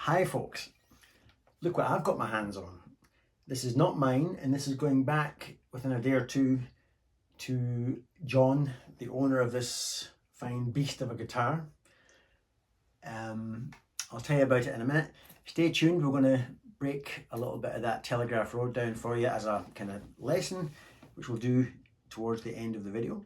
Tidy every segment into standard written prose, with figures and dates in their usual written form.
Hi folks, look what I've got my hands on. This is not mine, and this is going back within a day or two to John, the owner of this fine beast of a guitar. I'll tell you about it in a minute. Stay tuned, we're going to break a little bit of that Telegraph Road down for you as a kind of lesson, which we'll do towards the end of the video.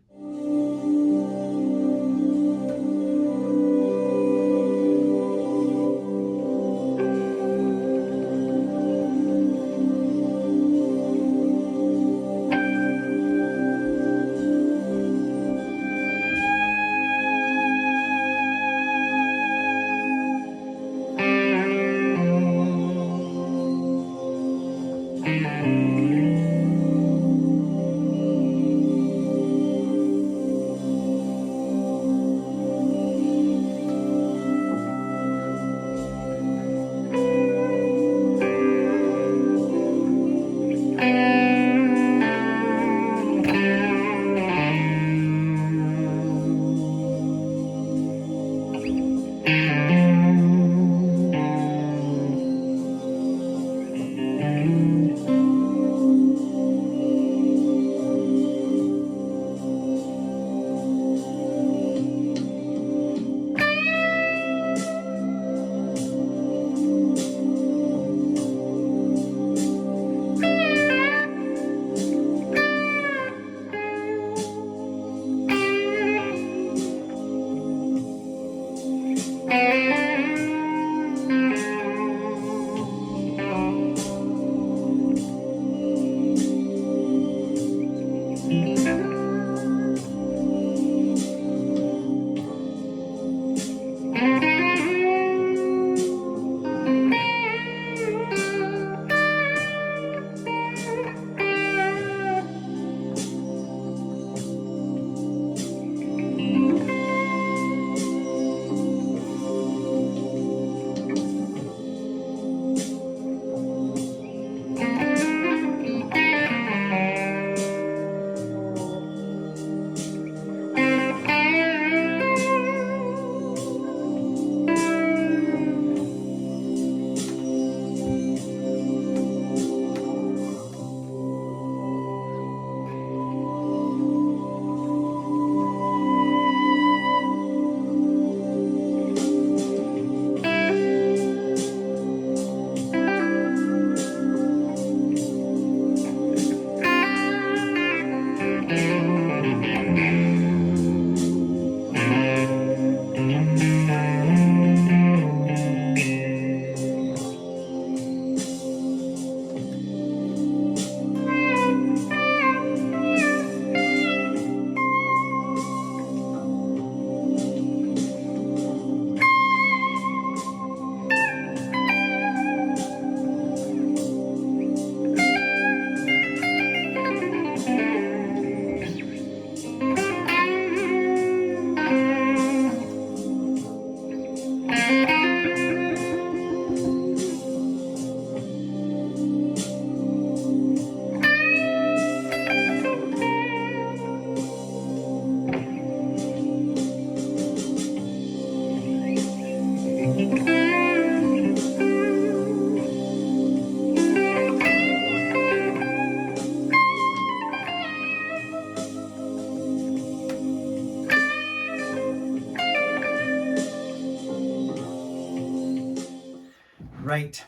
Right,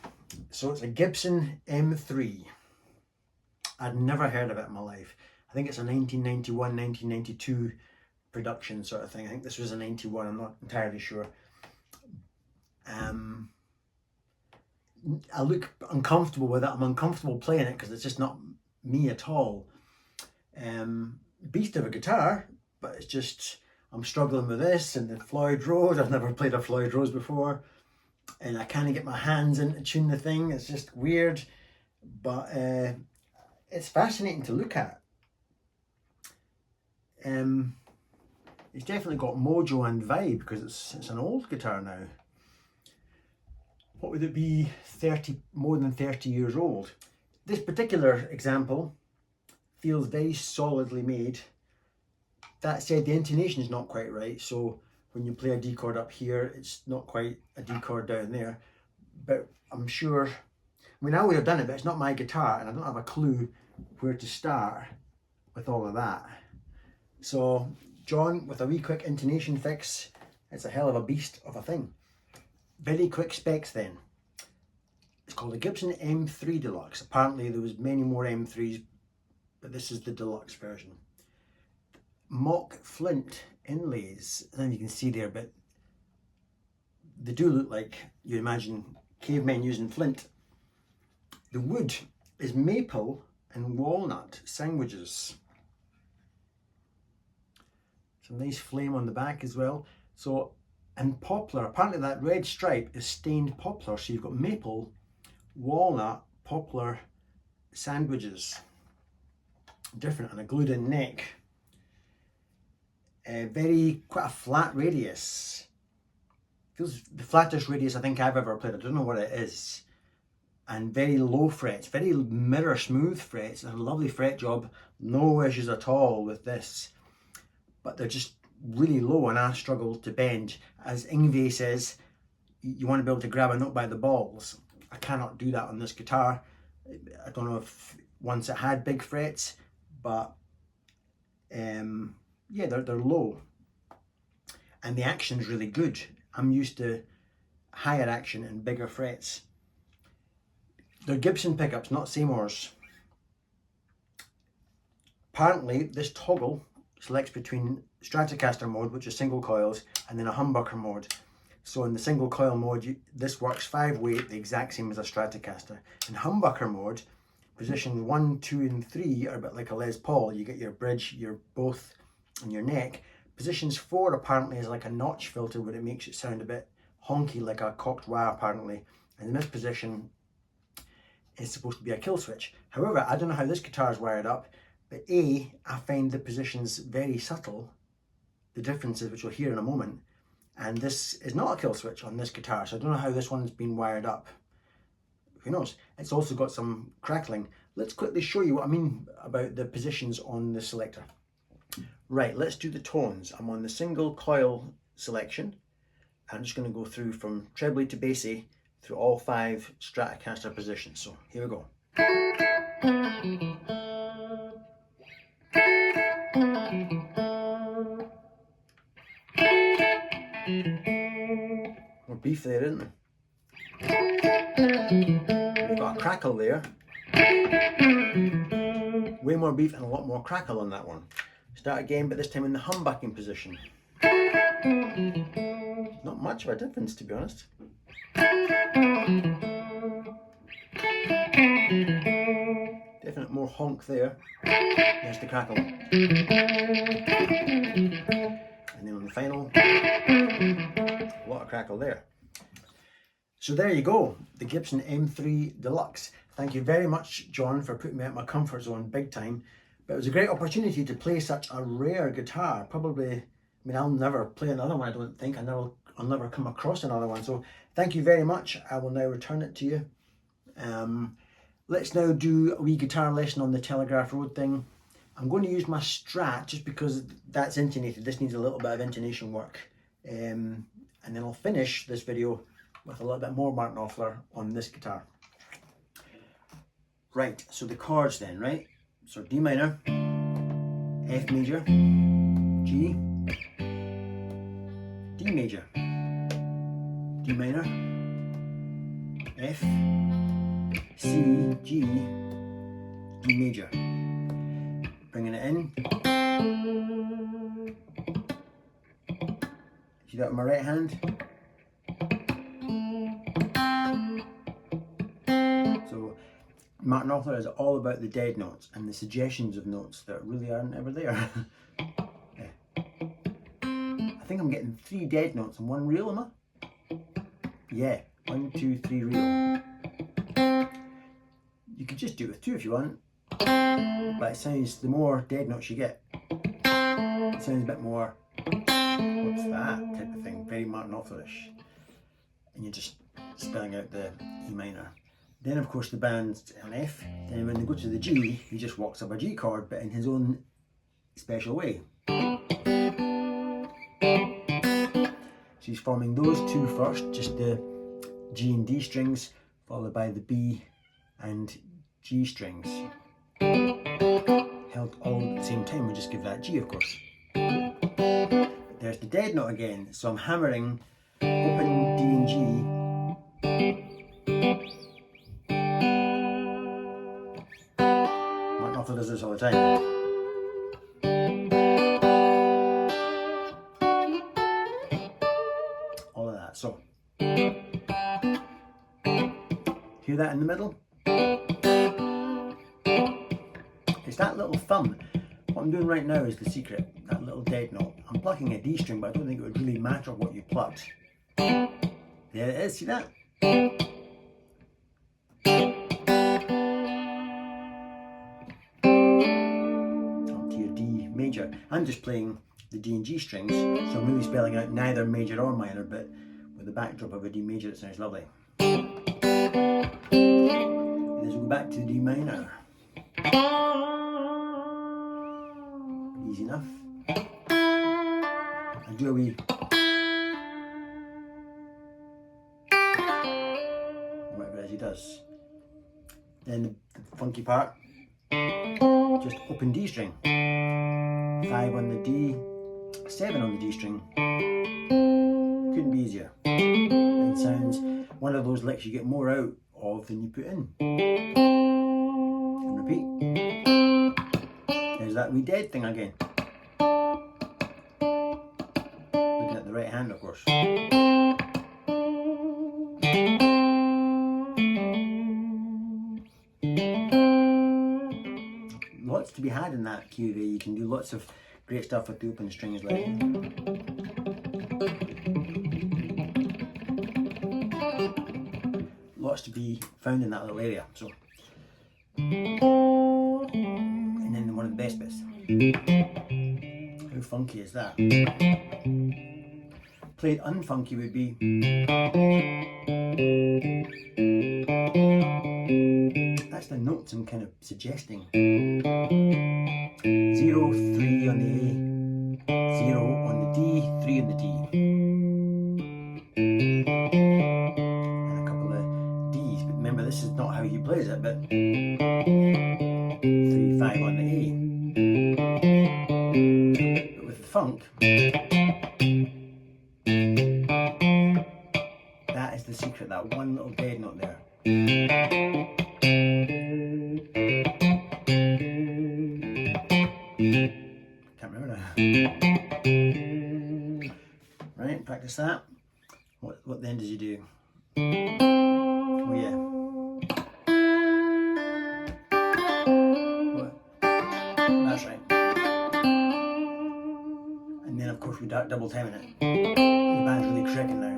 So it's a Gibson M-III. I'd never heard of it in my life. I think it's a 1991, 1992 production sort of thing. I think this was a 91, I'm not entirely sure. I look uncomfortable with it. I'm uncomfortable playing it because it's just not me at all. Beast of a guitar, but it's just, I'm struggling with this and the Floyd Rose. I've never played a Floyd Rose before, and I can't get my hands in to tune the thing. It's just weird, but it's fascinating to look at. It's definitely got mojo and vibe because it's an old guitar now. What would it be? More than 30 years old. This particular example feels very solidly made. That said, the intonation is not quite right, so when you play a D chord up here, it's not quite a D chord down there. But I'm sure, I mean, I would have done it, but it's not my guitar, and I don't have a clue where to start with all of that. So, John, with a wee quick intonation fix, it's a hell of a beast of a thing. Very quick specs then. It's called a Gibson M-III Deluxe. Apparently there was many more M3s, but this is the deluxe version. Mock Flint inlays, I don't know if you can see there, but they do look like you imagine cavemen using flint. The wood is maple and walnut sandwiches. Some nice flame on the back as well. So, and poplar, apparently that red stripe is stained poplar, so you've got maple, walnut, poplar sandwiches. Different, and a glued in neck. Quite a flat radius. Feels the flattest radius I think I've ever played. I don't know what it is. And very low frets, very mirror smooth frets. A lovely fret job, no issues at all with this. But they're just really low, and I struggle to bend. As Yngwie says, you want to be able to grab a note by the balls. I cannot do that on this guitar. I don't know if once it had big frets, but yeah, they're low. And the action's really good. I'm used to higher action and bigger frets. They're Gibson pickups, not Seymour's. Apparently, this toggle selects between Stratocaster mode, which is single coils, and then a humbucker mode. So in the single coil mode, this works 5-way, the exact same as a Stratocaster. In humbucker mode, position 1, 2, and 3 are a bit like a Les Paul. You get your bridge, your both, and your neck. Positions 4 apparently is like a notch filter, where it makes it sound a bit honky, like a cocked wah apparently. And in this position, it's supposed to be a kill switch. However, I don't know how this guitar is wired up, but I find the positions very subtle, the differences which we'll hear in a moment. And this is not a kill switch on this guitar, so I don't know how this one's been wired up. Who knows? It's also got some crackling. Let's quickly show you what I mean about the positions on the selector. Right, let's do the tones. I'm on the single coil selection. I'm just going to go through from trebly to bassy through all 5 Stratocaster positions. So here we go. More beef there, isn't there? We've got a crackle there. Way more beef and a lot more crackle on that one. Start again, but this time in the humbucking position. Not much of a difference, to be honest. Definite more honk there. There's the crackle. And then on the final, a lot of crackle there. So there you go, the Gibson M-III Deluxe. Thank you very much, John, for putting me out my comfort zone big time. But it was a great opportunity to play such a rare guitar. Probably, I mean, I'll never play another one, I don't think. I'll never come across another one. So thank you very much. I will now return it to you. Let's now do a wee guitar lesson on the Telegraph Road thing. I'm going to use my Strat just because that's intonated. This needs a little bit of intonation work. And then I'll finish this video with a little bit more Martin Knopfler on this guitar. Right, so the chords then, right? So D minor, F major, G, D major, D minor, F, C, G, D major. Bringing it in. See that with my right hand? So Martin Knopfler is all about the dead notes and the suggestions of notes that really aren't ever there. Yeah. I think I'm getting 3 dead notes and 1 real, am I? Yeah, 1, 2, 3 real. You could just do it with 2 if you want, but it sounds, the more dead notes you get, it sounds a bit more, what's that type of thing, very Martin Knopflerish. And you're just spelling out the E minor. Then of course the band's on F, then when they go to the G, he just walks up a G chord, but in his own special way. So he's forming those 2 first, just the G and D strings, followed by the B and G strings. Held all at the same time, we just give that G of course. There's the dead note again, so I'm hammering open D and G. Martin Knopfler does this all the time. All of that, so. Hear that in the middle? It's that little thumb. What I'm doing right now is the secret, that little dead note. I'm plucking a D string, but I don't think it would really matter what you plucked. There it is, see that? Up to your D major. I'm just playing the D and G strings, so I'm really spelling out neither major or minor, but with the backdrop of a D major, it sounds lovely. And as we go back to the D minor. Easy enough. And do a wee. Whatever it is he does. Then the funky part. Just open D string. 5 on the D, 7 on the D string. Couldn't be easier. It sounds one of those licks you get more out of than you put in. And repeat. There's that wee dead thing again. Looking at the right hand, of course. Lots to be had in that key of A. You can do lots of great stuff with the open strings, like. Lots to be found in that little area. So. And then one of the best bits. How funky is that? Played unfunky would be. That's the notes I'm kind of suggesting. 0, 3 on the A, 0 on the D, 3 on the D. And a couple of Ds, but remember this is not how he plays it, but 3, 5 on the A. But with the funk, that is the secret, that one little dead note there. Can't remember now. Right, practice that. What then does he do? Oh yeah. What? That's right. And then of course we double timing it. The band's really cracking now.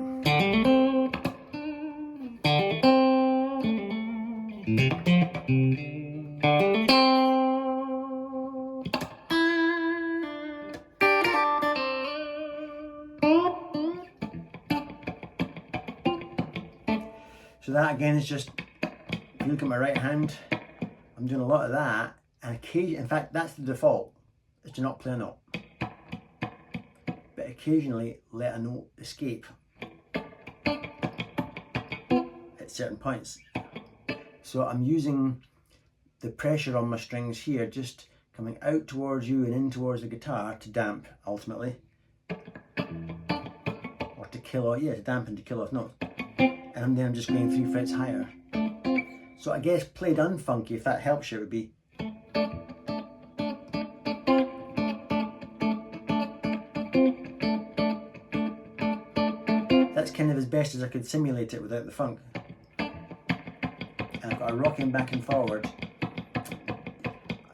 So that again is just, if you look at my right hand, I'm doing a lot of that, and occasionally, in fact that's the default, is to not play a note. But occasionally let a note escape at certain points. So I'm using the pressure on my strings here, just coming out towards you and in towards the guitar to damp ultimately. Or to kill off, yeah, to dampen, to kill off notes. And then I'm just going 3 frets higher. So I guess played unfunky, if that helps you, it would be. That's kind of as best as I could simulate it without the funk. And I've got a rocking back and forward.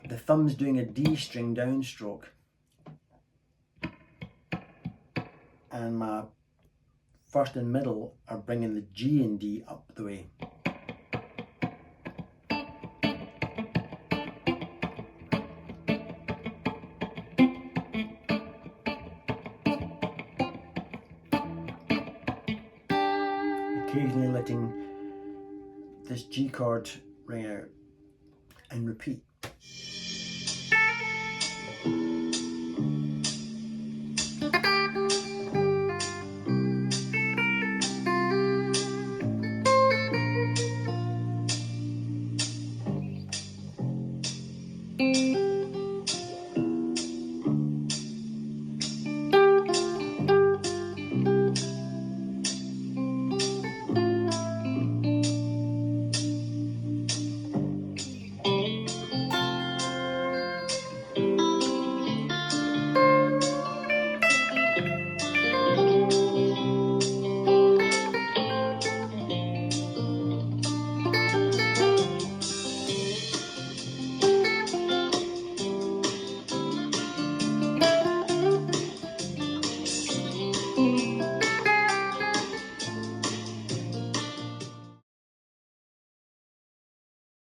The thumb's doing a D string downstroke. And my first and middle are bringing the G and D up the way. Occasionally letting this G chord ring out and repeat.